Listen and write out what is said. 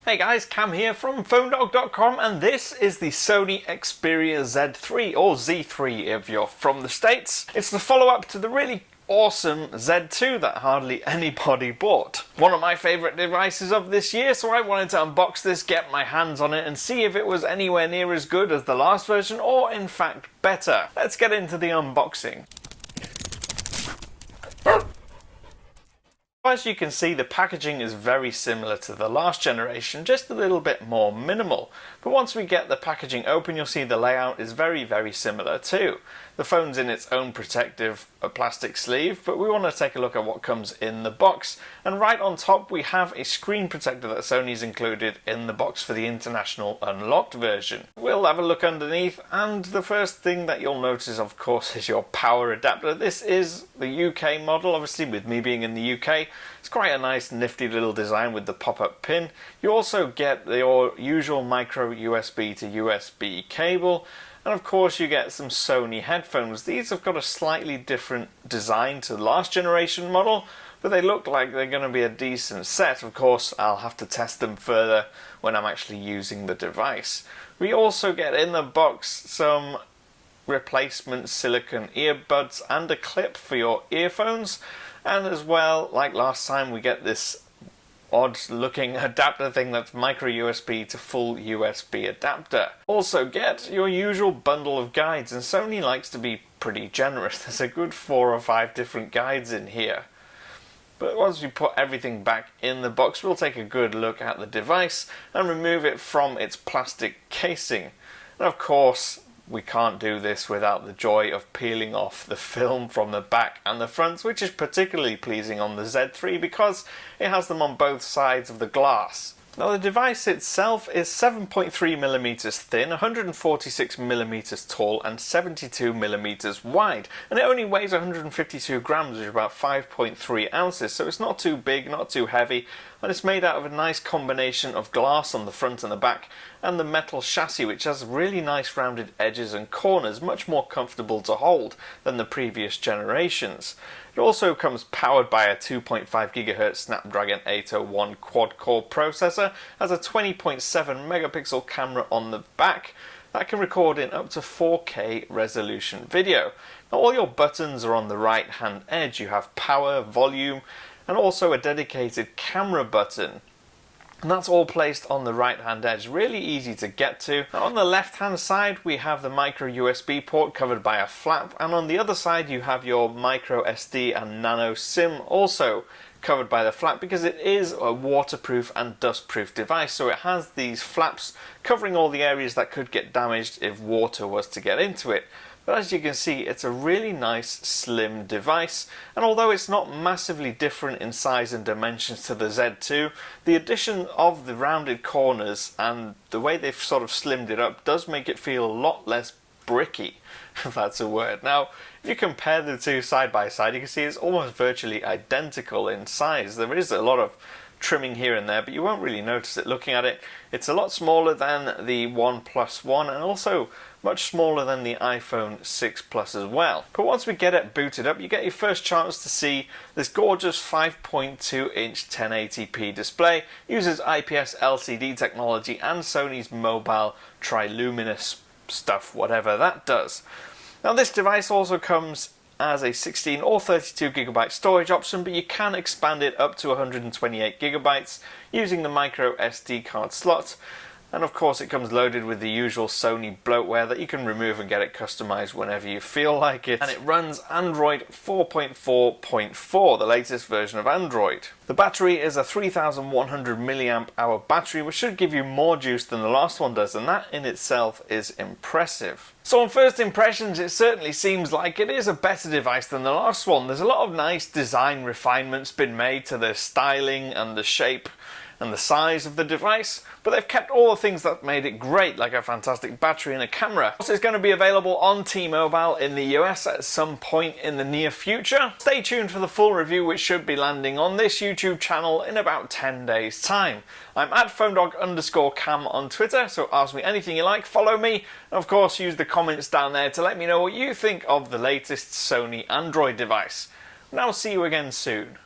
Hey guys, Cam here from PhoneDog.com, and this is the Sony Xperia Z3, or Z3 if you're from the States. It's the follow-up to the really awesome Z2 that hardly anybody bought. One of my favourite devices of this year, so I wanted to unbox this, get my hands on it, and see if it was anywhere near as good as the last version, or in fact better. Let's get into the unboxing. As you can see, the packaging is very similar to the last generation, just a little bit more minimal. But once we get the packaging open, you'll see the layout is very similar too. The phone's in its own protective plastic sleeve, but we want to take a look at what comes in the box. And right on top we have a screen protector that Sony's included in the box for the international unlocked version. We'll have a look underneath, and the first thing that you'll notice, of course, is your power adapter. This is the UK model, obviously with me being in the UK. It's quite a nice nifty little design with the pop-up pin. You also get your usual micro USB to USB cable, and of course you get some Sony headphones. These have got a slightly different design to the last generation model, but they look like they're going to be a decent set. Of course, I'll have to test them further when I'm actually using the device. We also get in the box some replacement silicone earbuds and a clip for your earphones, and as well, like last time, we get this odd looking adapter thing that's micro USB to full USB adapter. Also get your usual bundle of guides, and Sony likes to be pretty generous. There's a good 4 or 5 different guides in here. But once we put everything back in the box, we'll take a good look at the device and remove it from its plastic casing. And of course, we can't do this without the joy of peeling off the film from the back and the front, which is particularly pleasing on the Z3 because it has them on both sides of the glass. Now the device itself is 7.3mm thin, 146mm tall and 72mm wide, and it only weighs 152 grams, which is about 5.3 ounces, so it's not too big, not too heavy, and it's made out of a nice combination of glass on the front and the back and the metal chassis, which has really nice rounded edges and corners, much more comfortable to hold than the previous generations. It also comes powered by a 2.5 GHz Snapdragon 801 quad-core processor, has a 20.7 megapixel camera on the back that can record in up to 4K resolution video. Now all your buttons are on the right hand edge. You have power, volume, and also a dedicated camera button. And that's all placed on the right hand edge, really easy to get to. Now on the left hand side we have the micro USB port covered by a flap, and on the other side you have your micro SD and nano SIM also covered by the flap, because it is a waterproof and dustproof device, so it has these flaps covering all the areas that could get damaged if water was to get into it. But as you can see, it's a really nice slim device, and although it's not massively different in size and dimensions to the Z2, the addition of the rounded corners and the way they've sort of slimmed it up does make it feel a lot less bricky, if that's a word. Now, if you compare the two side by side, you can see it's almost virtually identical in size. There is a lot of trimming here and there, but you won't really notice it looking at it. It's a lot smaller than the OnePlus One, and also much smaller than the iPhone 6 Plus as well. But once we get it booted up, you get your first chance to see this gorgeous 5.2-inch 1080p display. Uses IPS LCD technology and Sony's mobile triluminous stuff, whatever that does. Now this device also comes as a 16 or 32 gigabyte storage option, but you can expand it up to 128 gigabytes using the micro SD card slot. And of course it comes loaded with the usual Sony bloatware that you can remove and get it customized whenever you feel like it. And it runs Android 4.4.4, the latest version of Android. The battery is a 3100 milliamp hour battery, which should give you more juice than the last one does, and that in itself is impressive. So on first impressions, it certainly seems like it is a better device than the last one. There's a lot of nice design refinements been made to the styling and the shape and the size of the device, but they've kept all the things that made it great, like a fantastic battery and a camera. Also, it's going to be available on T-Mobile in the US at some point in the near future. Stay tuned for the full review, which should be landing on this YouTube channel in about 10 days time. I'm at PhoneDog_Cam on Twitter, so ask me anything you like, follow me, and of course use the comments down there to let me know what you think of the latest Sony Android device. And I'll see you again soon.